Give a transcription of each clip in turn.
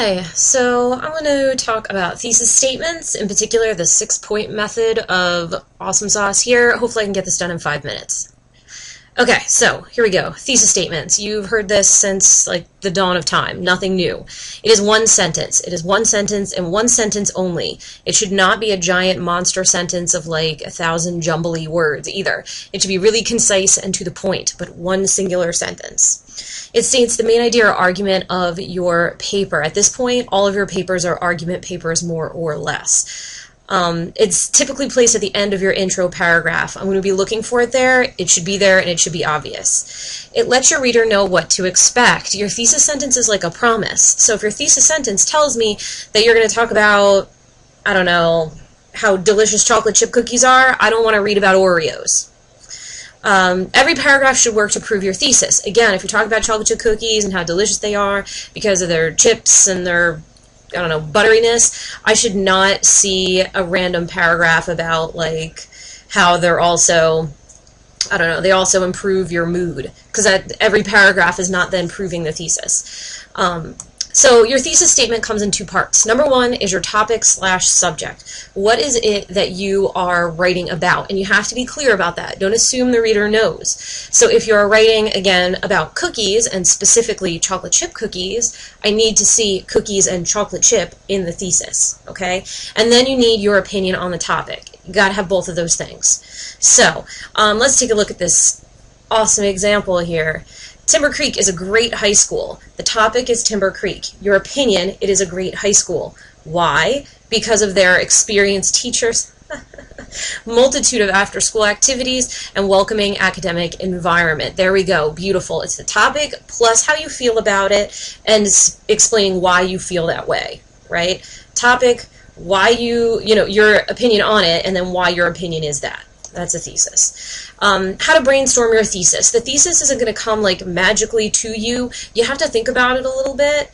Hi, so I'm going to talk about thesis statements, in particular the 6-point method of awesome sauce here. Hopefully I can get this done in 5 minutes. Okay, so here we go. Thesis statements. You've heard this since like the dawn of time. Nothing new. It is one sentence. It is one sentence and one sentence only. It should not be a giant monster sentence of like 1,000 jumbly words either. It should be really concise and to the point, but one singular sentence. It states the main idea or argument of your paper. At this point, all of your papers are argument papers more or less. It's typically placed at the end of your intro paragraph. I'm going to be looking for it there. It should be there and it should be obvious. It lets your reader know what to expect. Your thesis sentence is like a promise. So if your thesis sentence tells me that you're going to talk about, I don't know, how delicious chocolate chip cookies are, I don't want to read about Oreos. Every paragraph should work to prove your thesis. Again, if you're talking about chocolate chip cookies and how delicious they are because of their chips and their butteriness, I should not see a random paragraph about like how they're also, they also improve your mood, because every paragraph is not then proving the thesis. So your thesis statement comes in two parts. Number one is your topic/subject. What is it that you are writing about? And you have to be clear about that. Don't assume the reader knows. So if you're writing, again, about cookies, and specifically chocolate chip cookies, I need to see cookies and chocolate chip in the thesis, okay? And then you need your opinion on the topic. You gotta have both of those things. So let's take a look at this awesome example here. Timber Creek is a great high school. The topic is Timber Creek. Your opinion, it is a great high school. Why? Because of their experienced teachers, multitude of after-school activities, and welcoming academic environment. There we go. Beautiful. It's the topic plus how you feel about it and explaining why you feel that way, right? Topic, why your opinion on it, and then why your opinion is that. That's a thesis. How to brainstorm your thesis. The thesis isn't going to come like magically to you. You have to think about it a little bit.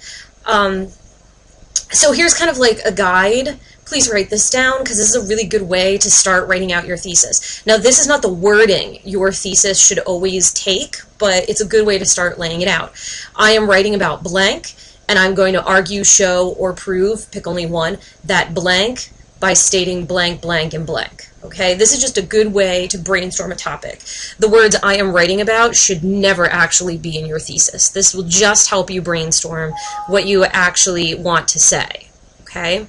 So here's kind of like a guide. Please write this down because this is a really good way to start writing out your thesis. Now this is not the wording your thesis should always take, but it's a good way to start laying it out. I am writing about blank, and I'm going to argue, show, or prove, pick only one, that blank by stating blank, blank, and blank. Okay, this is just a good way to brainstorm a topic. The words I am writing about should never actually be in your thesis. This will just help you brainstorm what you actually want to say. Okay,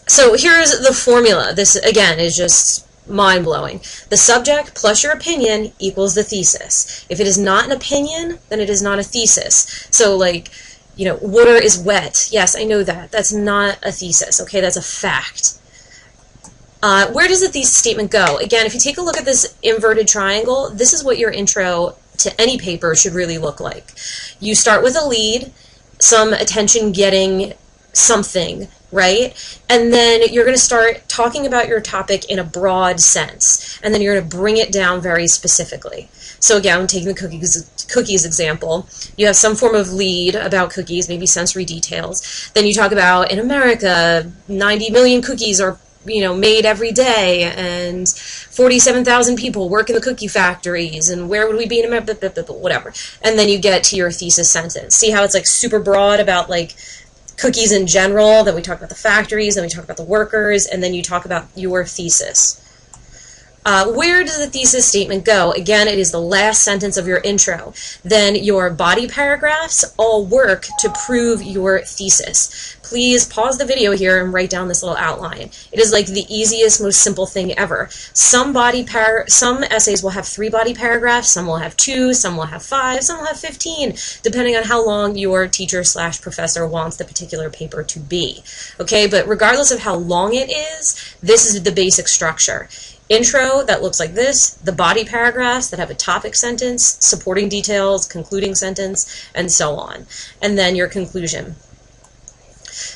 so here's the formula. This, again, is just mind-blowing. The subject plus your opinion equals the thesis. If it is not an opinion, then it is not a thesis. So, like, water is wet. Yes, I know that. That's not a thesis. Okay, that's a fact. Where does the thesis statement go? Again, if you take a look at this inverted triangle, this is what your intro to any paper should really look like. You start with a lead, some attention getting something, right? And then you're going to start talking about your topic in a broad sense, and then you're going to bring it down very specifically. So again, I'm taking the cookies example. You have some form of lead about cookies, maybe sensory details. Then you talk about, in America, 90 million cookies are made every day, and 47,000 people work in the cookie factories, and where would we be in America, whatever. And then you get to your thesis sentence. See how it's like super broad about like cookies in general, then we talk about the factories, then we talk about the workers, and then you talk about your thesis. Where does the thesis statement go? Again, it is the last sentence of your intro. Then your body paragraphs all work to prove your thesis. Please pause the video here and write down this little outline. It is like the easiest, most simple thing ever. Some essays will have 3 body paragraphs, some will have 2, some will have 5, some will have 15, depending on how long your teacher/professor wants the particular paper to be. Okay, but regardless of how long it is, this is the basic structure. Intro that looks like this, the body paragraphs that have a topic sentence, supporting details, concluding sentence, and so on. And then your conclusion.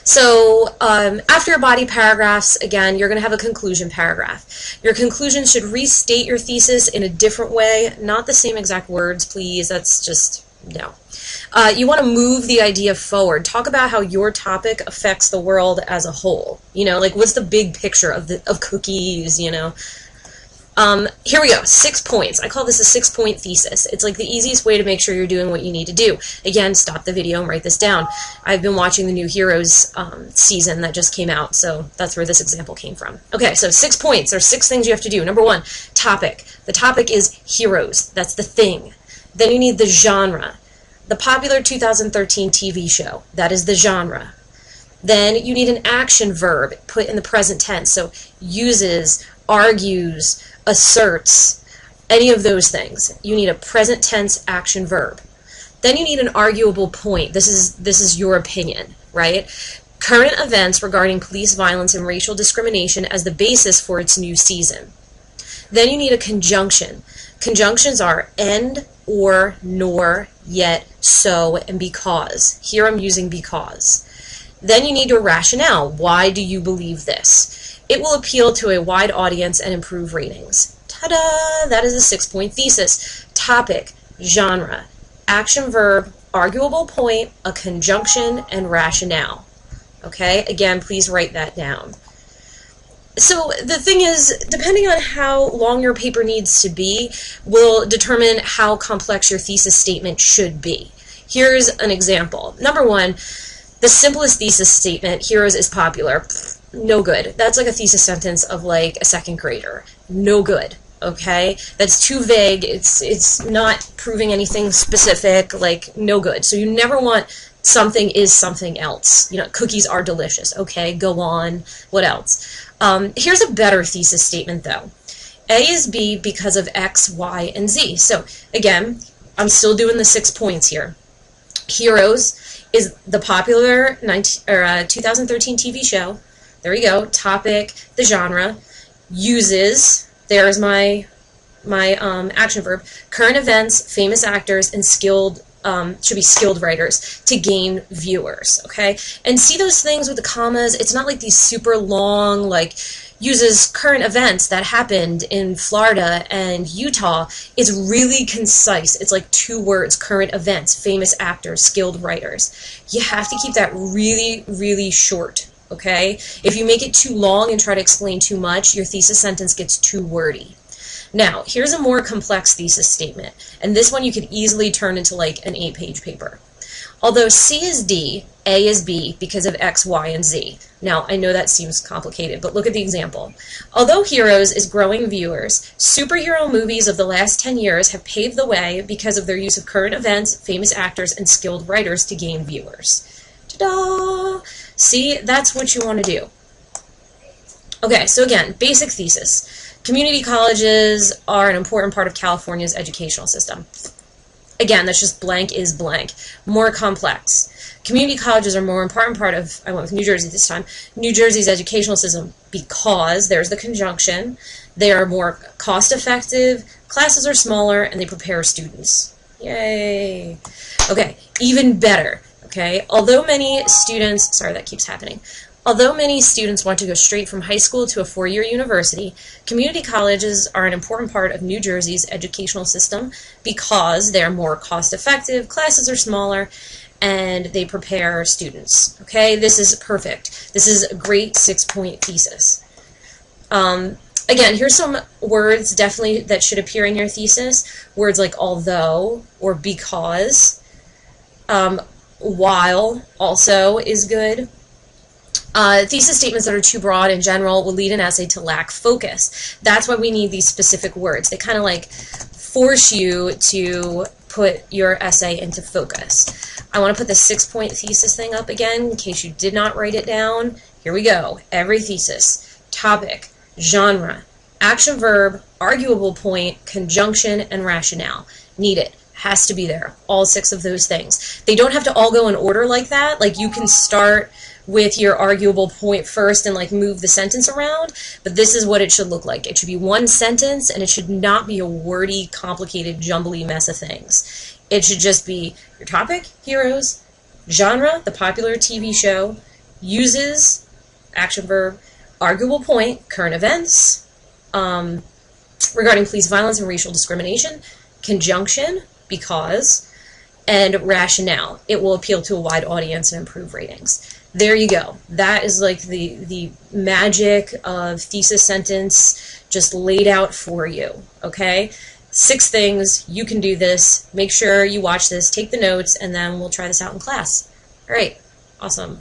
So after your body paragraphs, again, you're going to have a conclusion paragraph. Your conclusion should restate your thesis in a different way, not the same exact words, please. That's just, no. You want to move the idea forward. Talk about how your topic affects the world as a whole. Like what's the big picture of cookies, Here we go, 6 points. I call this a 6-point thesis. It's like the easiest way to make sure you're doing what you need to do. Again, stop the video and write this down. I've been watching the new Heroes season that just came out, so that's where this example came from. Okay, so 6 points. There's 6 things you have to do. Number 1, topic. The topic is heroes. That's the thing. Then you need the genre. The popular 2013 TV show. That is the genre. Then you need an action verb put in the present tense, so uses, argues, asserts, any of those things. You need a present tense action verb. Then you need an arguable point. This is your opinion, right? Current events regarding police violence and racial discrimination as the basis for its new season. Then you need a conjunction. Conjunctions are and, or, nor, yet, so, and because. Here I'm using because. Then you need a rationale. Why do you believe this? It will appeal to a wide audience and improve ratings. Ta-da! That is a 6-point thesis. Topic, genre, action verb, arguable point, a conjunction, and rationale. Okay? Again, please write that down. So the thing is, depending on how long your paper needs to be, will determine how complex your thesis statement should be. Here's an example. Number 1, the simplest thesis statement, heroes is popular. No good. That's like a thesis sentence of like a 2nd grader. No good. Okay? That's too vague. It's not proving anything specific. Like, no good. So you never want something is something else. You know, cookies are delicious. Okay, go on. What else? Here's a better thesis statement though. A is B because of X, Y, and Z. So again, I'm still doing the 6 points here. Heroes is the popular 2013 TV show. There you go. Topic, the genre. Uses, there's my action verb. Current events, famous actors, and skilled, should be skilled writers to gain viewers, okay? And see those things with the commas? It's not like these super long, like, uses current events that happened in Florida and Utah. It's really concise. It's like 2 words, current events, famous actors, skilled writers. You have to keep that really, really short. Okay? If you make it too long and try to explain too much, your thesis sentence gets too wordy. Now, here's a more complex thesis statement, and this one you could easily turn into like an 8-page paper. Although C is D, A is B because of X, Y, and Z. Now, I know that seems complicated, but look at the example. Although Heroes is growing viewers, superhero movies of the last 10 years have paved the way because of their use of current events, famous actors, and skilled writers to gain viewers. Ta-da! See, that's what you want to do. Okay, so again, basic thesis. Community colleges are an important part of California's educational system. Again, that's just blank is blank. More complex. Community colleges are a more important part of, I went with New Jersey this time, New Jersey's educational system because, there's the conjunction, they are more cost-effective, classes are smaller, and they prepare students. Yay! Okay, even better. Okay, although many students, sorry that keeps happening, although many students want to go straight from high school to a 4-year university, community colleges are an important part of New Jersey's educational system because they're more cost-effective, classes are smaller, and they prepare students. Okay, this is perfect. This is a great 6-point thesis. Again, here's some words definitely that should appear in your thesis. Words like although or because. While also is good. Thesis statements that are too broad in general will lead an essay to lack focus. That's why we need these specific words. They kind of like force you to put your essay into focus. I want to put the 6-point thesis thing up again in case you did not write it down. Here we go. Every thesis. Topic, genre, action verb, arguable point, conjunction, and rationale. Need it. Has to be there. All 6 of those things. They don't have to all go in order like that. Like you can start with your arguable point first and like move the sentence around, but this is what it should look like. It should be one sentence and it should not be a wordy, complicated, jumbly mess of things. It should just be your topic, heroes, genre, the popular TV show, uses, action verb, arguable point, current events, regarding police violence and racial discrimination, conjunction, because, and rationale. It will appeal to a wide audience and improve ratings. There you go. That is like the magic of thesis sentence just laid out for you, okay? 6 things, you can do this. Make sure you watch this, take the notes, and then we'll try this out in class. All right, awesome.